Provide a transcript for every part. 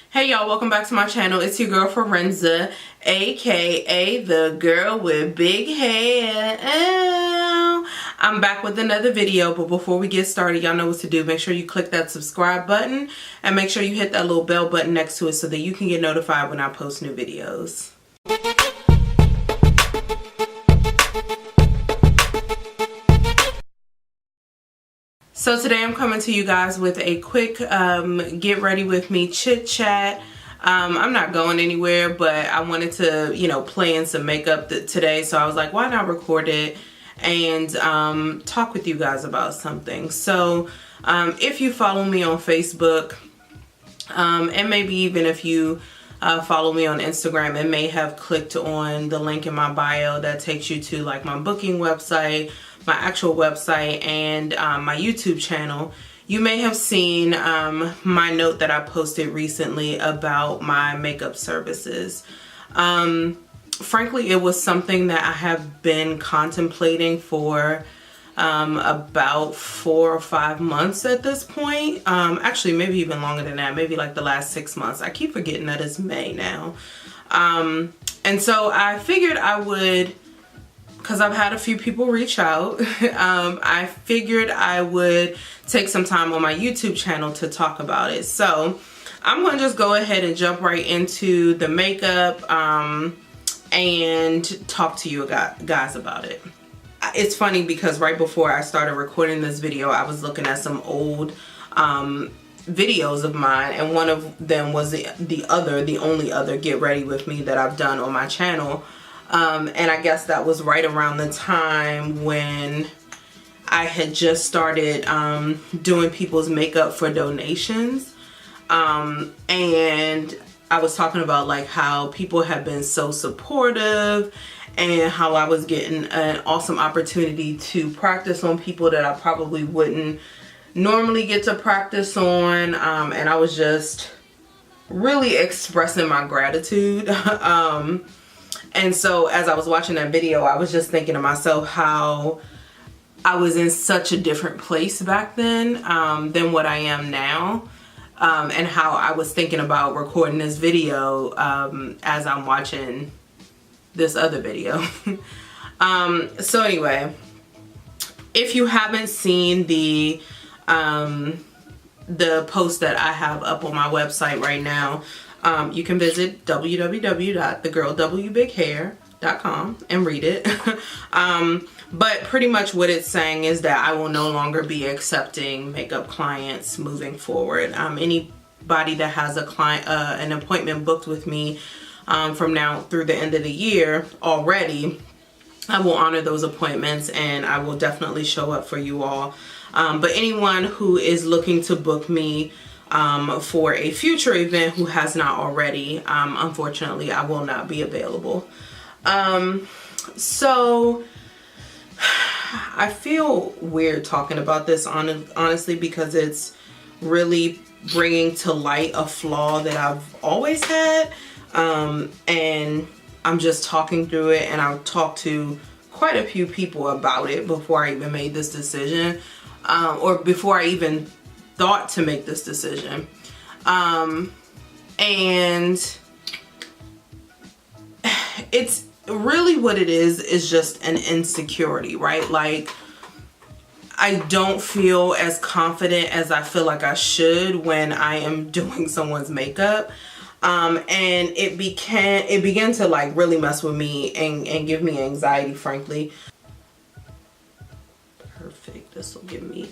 Hey y'all, welcome back to my channel. It's your girl Firenza, aka the girl with big hair. I'm back with another video, but before we get started, y'all know what to do. Make sure you click that subscribe button and make sure you hit that little bell button next to it so that you can get notified when I post new videos. So today I'm coming to you guys with a quick get ready with me chit chat. I'm not going anywhere, but I wanted to, play in some makeup today. So I was like, why not record it and talk with you guys about something. So if you follow me on Facebook, and maybe even if you follow me on Instagram and may have clicked on the link in my bio that takes you to like my booking website, my actual website, and my YouTube channel, you may have seen my note that I posted recently about my makeup services. Frankly, it was something that I have been contemplating for about 4 or 5 months at this point. Actually, maybe even longer than that, maybe like the last 6 months. I keep forgetting that it's May now. And so I figured I would, because I've had a few people reach out, I figured I would take some time on my YouTube channel to talk about it. So I'm going to just go ahead and jump right into the makeup and talk to you guys about it. It's funny because right before I started recording this video, I was looking at some old videos of mine, and one of them was the only other get ready with me that I've done on my channel. And I guess that was right around the time when I had just started doing people's makeup for donations. And I was talking about like how people have been so supportive and how I was getting an awesome opportunity to practice on people that I probably wouldn't normally get to practice on. And I was just really expressing my gratitude. And so as I was watching that video, I was just thinking to myself how I was in such a different place back then than what I am now. And how I was thinking about recording this video as I'm watching this other video. So anyway, if you haven't seen the post that I have up on my website right now, you can visit www.thegirlwbighair.com and read it. But pretty much what it's saying is that I will no longer be accepting makeup clients moving forward. Anybody that has an appointment booked with me from now through the end of the year already, I will honor those appointments and I will definitely show up for you all. But anyone who is looking to book me for a future event who has not already, unfortunately I will not be available. So I feel weird talking about this honestly, because it's really bringing to light a flaw that I've always had, and I'm just talking through it, and I've talked to quite a few people about it before I even made this decision, or before I even thought to make this decision. And it's really what it is just an insecurity, right? Like, I don't feel as confident as I feel like I should when I am doing someone's makeup. And it began to like really mess with me and give me anxiety, frankly. Perfect. This will give me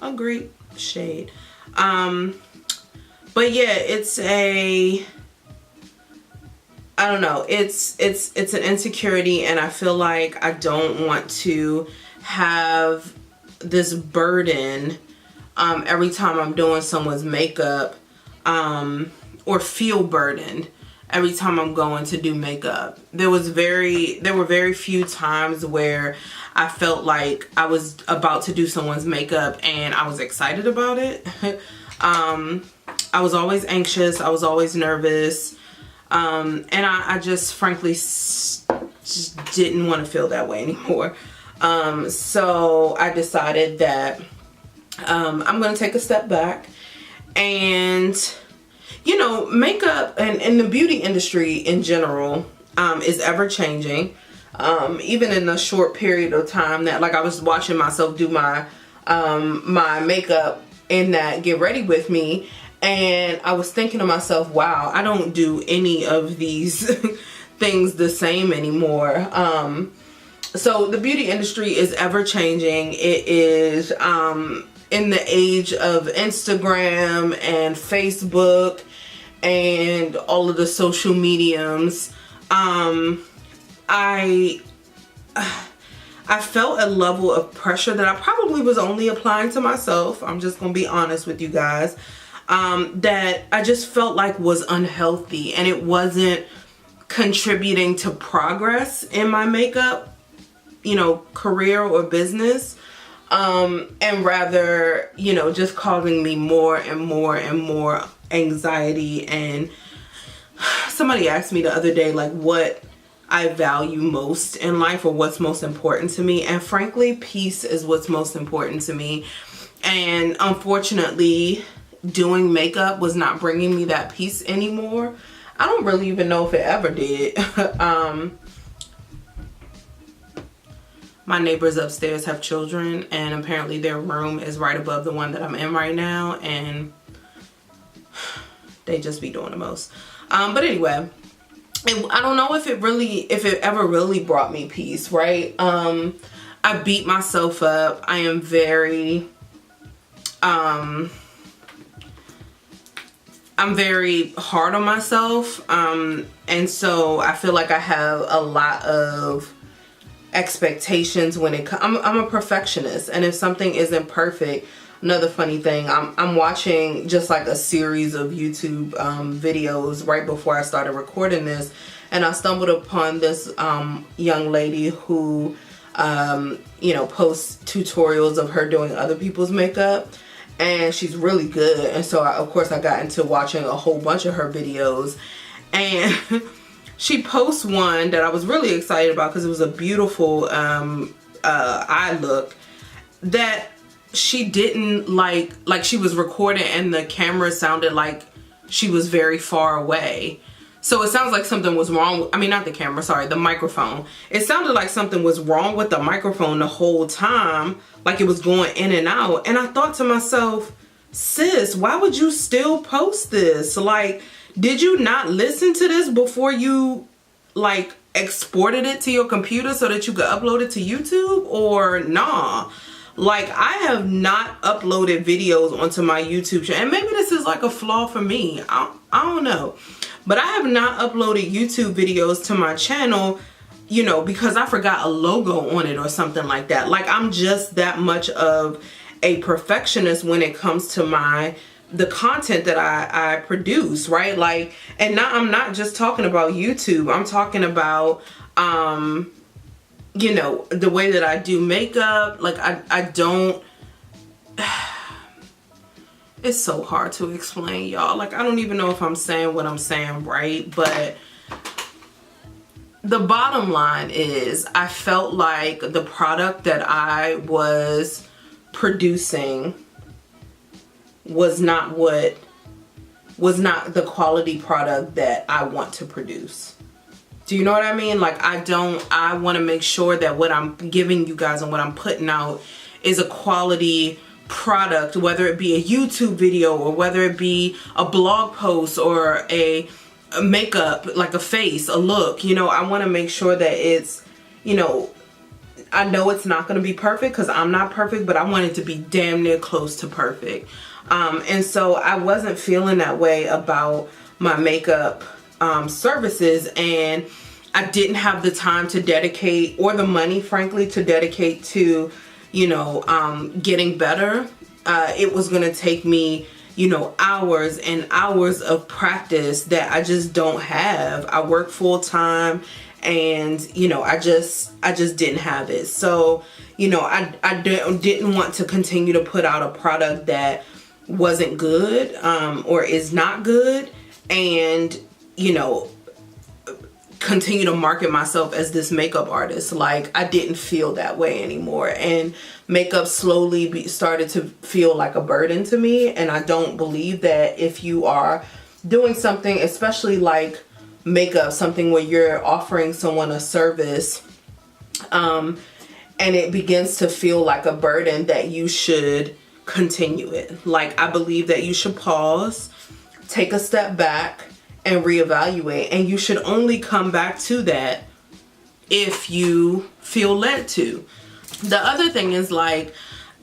a great shade. But yeah, it's I don't know, it's an insecurity, and I feel like I don't want to have this burden every time I'm doing someone's makeup, or feel burdened every time I'm going to do makeup. There were very few times where I felt like I was about to do someone's makeup and I was excited about it. I was always anxious, I was always nervous. And I just frankly just didn't want to feel that way anymore. So I decided that I'm going to take a step back and you know, makeup and the beauty industry in general is ever changing. Even in a short period of time that, like, I was watching myself do my my makeup in that Get Ready With Me, and I was thinking to myself, wow, I don't do any of these things the same anymore. So the beauty industry is ever changing. It is in the age of Instagram and Facebook and all of the social mediums. I felt a level of pressure that I probably was only applying to myself. I'm just gonna be honest with you guys. That I just felt like was unhealthy, and it wasn't contributing to progress in my makeup, you know, career or business. And rather, you know, just causing me more and more and more anxiety. And somebody asked me the other day, like, what I value most in life, or what's most important to me. And frankly, peace is what's most important to me. And unfortunately, doing makeup was not bringing me that peace anymore. I don't really even know if it ever did. My neighbors upstairs have children, and apparently their room is right above the one that I'm in right now, and they just be doing the most. But anyway, I don't know if it ever really brought me peace, right? I beat myself up. I am very, I'm very hard on myself. And so I feel like I have a lot of expectations when it comes. I'm a perfectionist, and if something isn't perfect, another funny thing, I'm watching just like a series of YouTube videos right before I started recording this, and I stumbled upon this young lady who you know, posts tutorials of her doing other people's makeup, and she's really good. And so of course I got into watching a whole bunch of her videos, and she posts one that I was really excited about because it was a beautiful eye look that she didn't like she was recording, and the camera sounded like she was very far away. So it sounds like something was wrong. I mean, not the camera, sorry, the microphone. It sounded like something was wrong with the microphone the whole time, like it was going in and out. And I thought to myself, sis, why would you still post this? Like, did you not listen to this before you like exported it to your computer so that you could upload it to YouTube? Or nah? Like, I have not uploaded videos onto my YouTube channel, and maybe this is like a flaw for me. I don't know. But I have not uploaded YouTube videos to my channel, you know, because I forgot a logo on it or something like that. Like, I'm just that much of a perfectionist when it comes to the content that I produce, right? Like, and now I'm not just talking about YouTube. I'm talking about, you know, the way that I do makeup. Like, I don't, it's so hard to explain, y'all. Like, I don't even know if I'm saying what I'm saying right, but the bottom line is I felt like the product that I was producing was not the quality product that I want to produce. Do you know what I mean? Like, I want to make sure that what I'm giving you guys and what I'm putting out is a quality product, whether it be a YouTube video or whether it be a blog post or a makeup, like a face, a look. You know, I want to make sure that it's, you know, I know it's not going to be perfect because I'm not perfect, but I want it to be damn near close to perfect. And so I wasn't feeling that way about my makeup services, and I didn't have the time to dedicate, or the money, frankly, to dedicate to, you know, getting better. It was going to take me, you know, hours and hours of practice that I just don't have. I work full time, and, you know, I just didn't have it. So, you know, I didn't want to continue to put out a product that wasn't good, or is not good, and, you know, continue to market myself as this makeup artist. Like, I didn't feel that way anymore, and makeup slowly started to feel like a burden to me. And I don't believe that if you are doing something, especially like makeup, something where you're offering someone a service, and it begins to feel like a burden, that you should continue it. Like, I believe that you should pause, take a step back, and reevaluate. And you should only come back to that if you feel led to. The other thing is, like,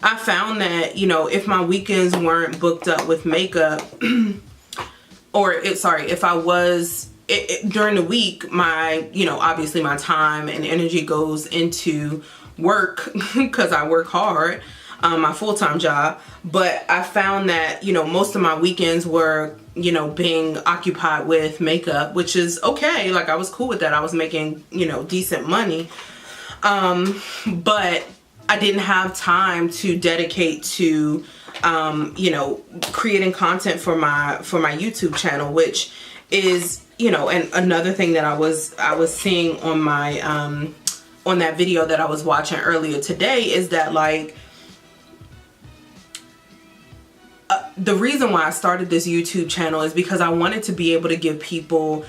I found that, you know, if my weekends weren't booked up with makeup, if I was, during the week, my, you know, obviously my time and energy goes into work because I work hard, my full-time job. But I found that, you know, most of my weekends were, you know, being occupied with makeup, which is okay. Like, I was cool with that. I was making, you know, decent money. But I didn't have time to dedicate to, you know, creating content for my YouTube channel, which is, you know, and another thing that I was seeing on my, on that video that I was watching earlier today, is that, like, the reason why I started this YouTube channel is because I wanted to be able to give people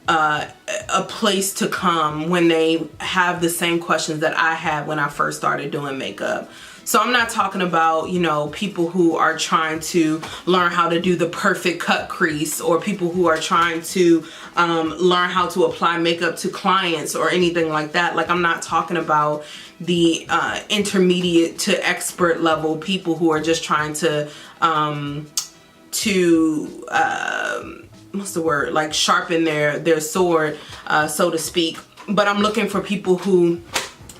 a place to come when they have the same questions that I had when I first started doing makeup. So I'm not talking about, you know, people who are trying to learn how to do the perfect cut crease, or people who are trying to learn how to apply makeup to clients or anything like that. Like, I'm not talking about the intermediate to expert level people who are just trying to what's the word, like, sharpen their sword, so to speak. But I'm looking for people who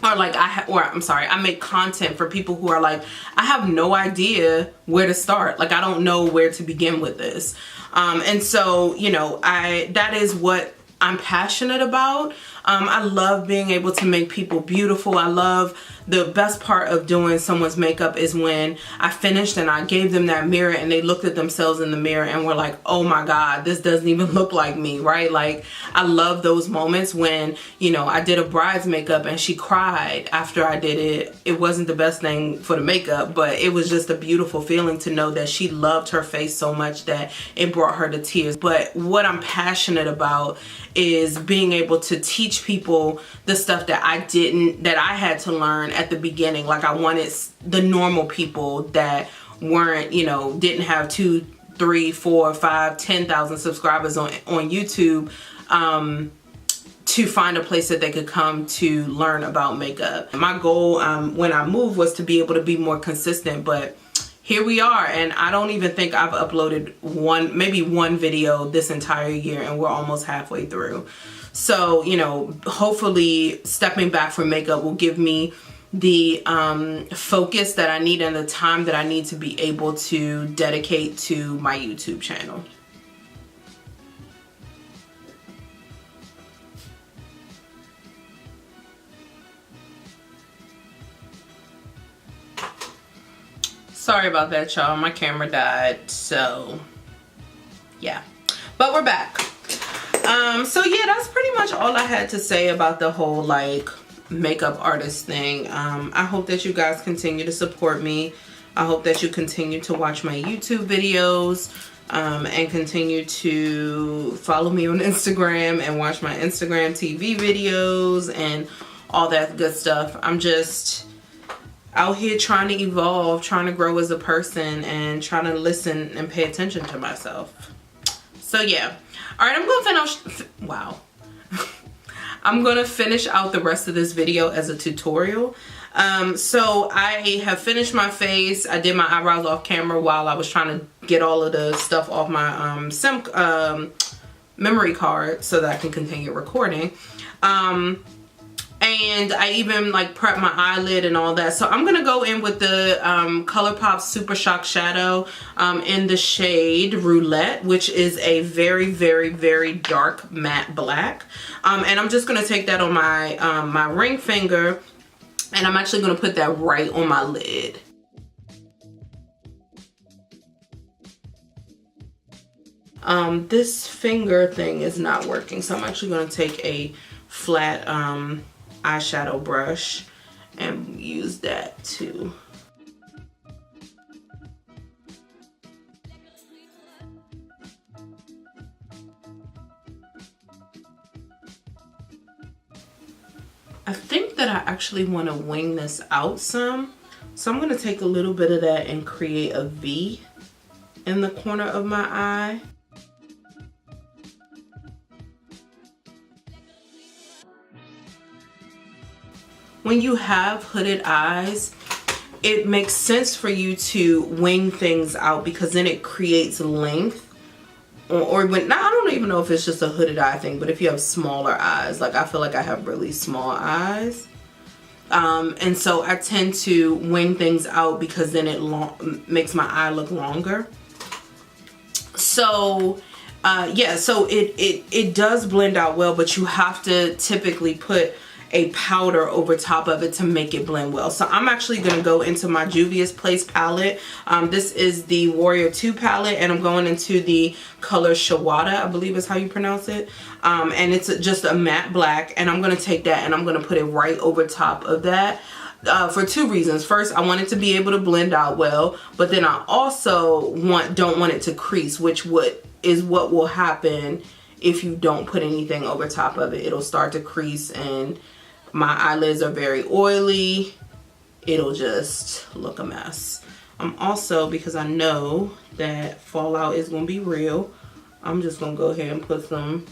are like, I make content for people who are like, I have no idea where to start. Like, I don't know where to begin with this. And so, you know, that is what I'm passionate about. I love being able to make people beautiful. I love, the best part of doing someone's makeup is when I finished and I gave them that mirror and they looked at themselves in the mirror and were like, oh my God, this doesn't even look like me, right? Like, I love those moments when, you know, I did a bride's makeup and she cried after I did it. It wasn't the best thing for the makeup, but it was just a beautiful feeling to know that she loved her face so much that it brought her to tears. But what I'm passionate about is being able to teach people the stuff that I had to learn at the beginning. Like, I wanted the normal people that weren't, you know, didn't have 2, 3, 4, 5, 10,000 subscribers on YouTube, to find a place that they could come to learn about makeup. My goal when I moved was to be able to be more consistent, but here we are, and I don't even think I've uploaded maybe one video this entire year, and we're almost halfway through. So, you know, hopefully stepping back from makeup will give me the focus that I need and the time that I need to be able to dedicate to my YouTube channel. Sorry about that, y'all. My camera died, so yeah. But we're back. So yeah, that's pretty much all I had to say about the whole, like, makeup artist thing. I hope that you guys continue to support me. I hope that you continue to watch my YouTube videos, and continue to follow me on Instagram and watch my Instagram TV videos and all that good stuff. I'm just out here trying to evolve, trying to grow as a person, and trying to listen and pay attention to myself. So yeah. All right, I'm gonna finish, wow. I'm gonna finish out the rest of this video as a tutorial. So I have finished my face. I did my eyebrows off camera while I was trying to get all of the stuff off my memory card so that I can continue recording. And I even, like, prepped my eyelid and all that. So I'm going to go in with the ColourPop Super Shock Shadow in the shade Roulette, which is a very, very, very dark matte black. And I'm just going to take that on my, my ring finger, and I'm actually going to put that right on my lid. This finger thing is not working, so I'm actually going to take a flat eyeshadow brush and use that too. actually want to wing this out some. So I'm going to take a little bit of that and create a V in the corner of my eye. When you have hooded eyes, it makes sense for you to wing things out because then it creates length. Or when, now I don't even know if it's just a hooded eye thing, but if you have smaller eyes, like I feel like I have really small eyes. And so I tend to wing things out because then it makes my eye look longer. So yeah, so it does blend out well, but you have to typically put a powder over top of it to make it blend well. So I'm actually going to go into my Juvia's Place palette. This is the Warrior 2 palette, and I'm going into the color Shawada, I believe is how you pronounce it. And it's just a matte black, and I'm going to take that and I'm going to put it right over top of that. For two reasons. First, I want it to be able to blend out well, but then I also don't want it to crease, which is what will happen if you don't put anything over top of it. It'll start to crease, and my eyelids are very oily. It'll just look a mess. I'm also, because I know that fallout is going to be real, I'm just going to go ahead and put some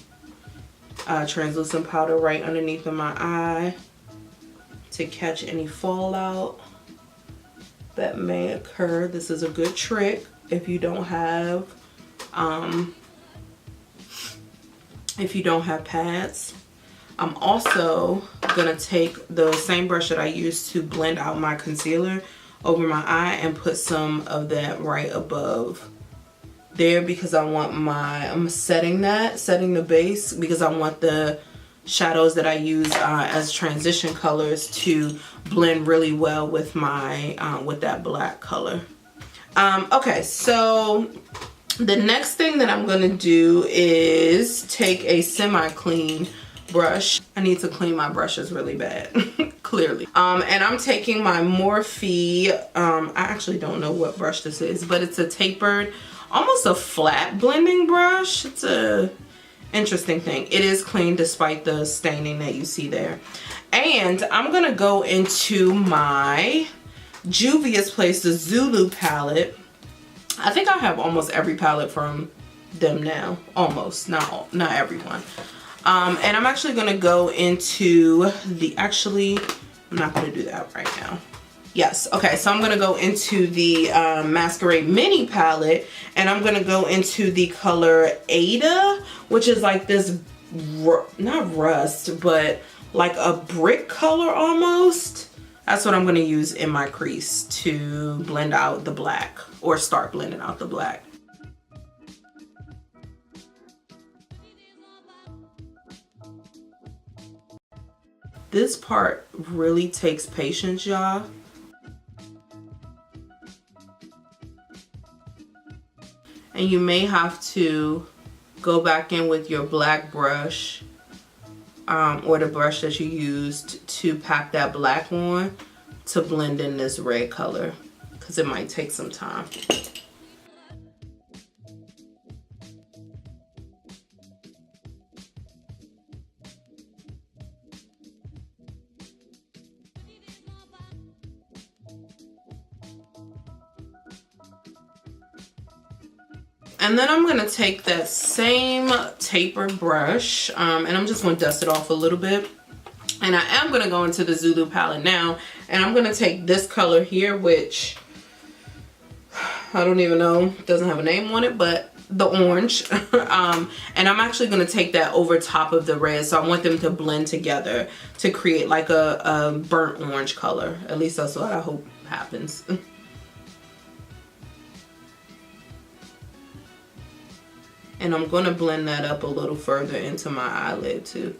translucent powder right underneath of my eye to catch any fallout that may occur. This is a good trick if you don't have pads. I'm also gonna take the same brush that I used to blend out my concealer over my eye and put some of that right above there, because I want I'm setting the base, because I want the shadows that I use as transition colors to blend really well with my with that black color. Okay, so the next thing that I'm gonna do is take a semi-clean brush. I need to clean my brushes really bad, clearly. And I'm taking my Morphe, I actually don't know what brush this is, but it's a tapered, almost a flat blending brush. It's a interesting thing. It is clean despite the staining that you see there. And I'm gonna go into my Juvia's Place, the Zulu palette. I think I have almost every palette from them now. Almost, not everyone. And I'm actually gonna go into I'm not gonna do that right now. Yes, okay, so I'm gonna go into the Masquerade Mini palette, and I'm gonna go into the color Ada, which is like this, not rust, but like a brick color almost. That's what I'm gonna use in my crease to blend out the black, or start blending out the black. This part really takes patience, y'all. And you may have to go back in with your black brush, or the brush that you used to pack that black on, to blend in this red color, because it might take some time. And then I'm gonna take that same taper brush, and I'm just gonna dust it off a little bit. And I am gonna go into the Zulu palette now, and I'm gonna take this color here, which I don't even know, doesn't have a name on it, but the orange. And I'm actually gonna take that over top of the red, so I want them to blend together to create like a burnt orange color. At least that's what I hope happens. And I'm going to blend that up a little further into my eyelid too.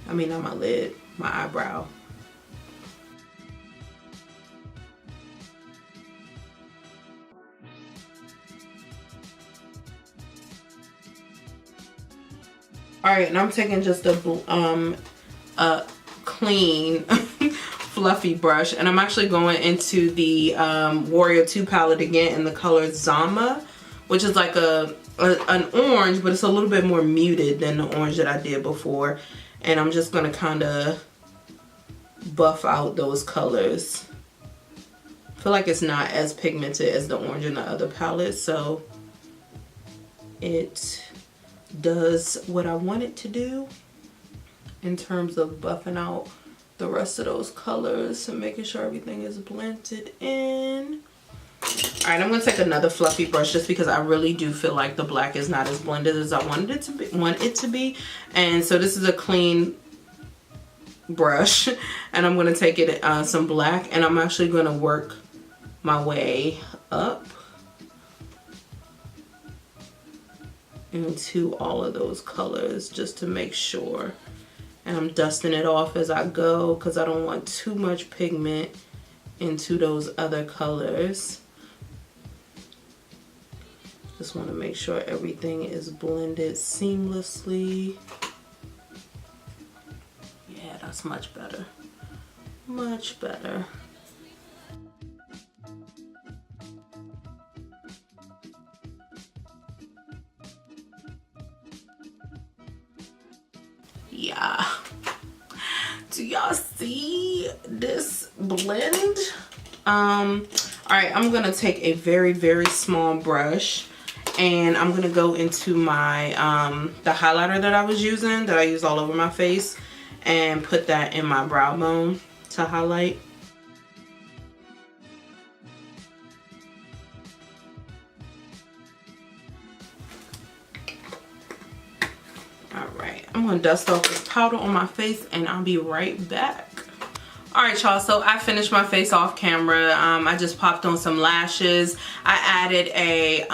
I mean, not my lid, my eyebrow. Alright, and I'm taking just a clean fluffy brush, and I'm actually going into the Warrior 2 palette again in the color Zama, which is like an orange, but it's a little bit more muted than the orange that I did before. and I'm just gonna kind of buff out those colors. I feel like it's not as pigmented as the orange in the other palette, so it does what I want it to do in terms of buffing out the rest of those colors and making sure everything is blended in. All right, I'm gonna take another fluffy brush just because I really do feel like the black is not as blended as I want it to be. And so this is a clean brush, and I'm gonna take it some black, and I'm actually gonna work my way up into all of those colors just to make sure. And I'm dusting it off as I go because I don't want too much pigment into those other colors. Just want to make sure everything is blended seamlessly. Yeah, that's much better. Much better. Yeah. Do y'all see this blend? All right, I'm gonna take a very, very small brush, and I'm gonna go into my the highlighter that I was using, that I use all over my face, and put that in my brow bone to highlight. I'm gonna dust off this powder on my face, and I'll be right back. All right, y'all, so I finished my face off camera. I just popped on some lashes. I added a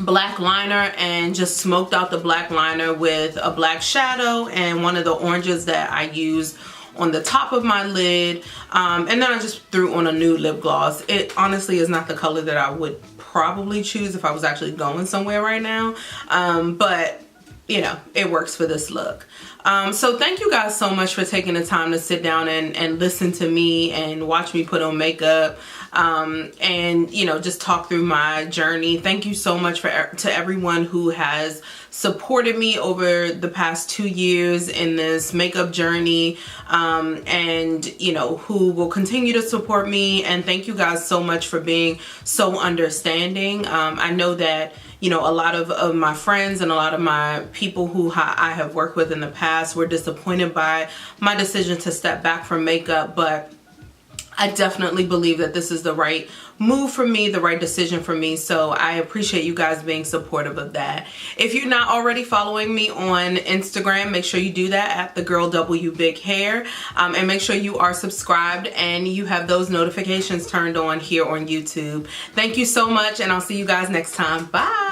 black liner and just smoked out the black liner with a black shadow and one of the oranges that I used on the top of my lid. And then I just threw on a nude lip gloss. It honestly is not the color that I would probably choose if I was actually going somewhere right now. But you know, it works for this look. So thank you guys so much for taking the time to sit down and listen to me and watch me put on makeup, and you know, just talk through my journey. Thank you so much to everyone who has supported me over the past 2 years in this makeup journey, and you know, who will continue to support me. And thank you guys so much for being so understanding. I know that, you know, a lot of my friends and a lot of my people who I have worked with in the past were disappointed by my decision to step back from makeup, but I definitely believe that this is the right move for me, the right decision for me. So I appreciate you guys being supportive of that. If you're not already following me on Instagram, make sure you do that at the Girl W Big Hair, and make sure you are subscribed and you have those notifications turned on here on YouTube. Thank you so much, and I'll see you guys next time. Bye.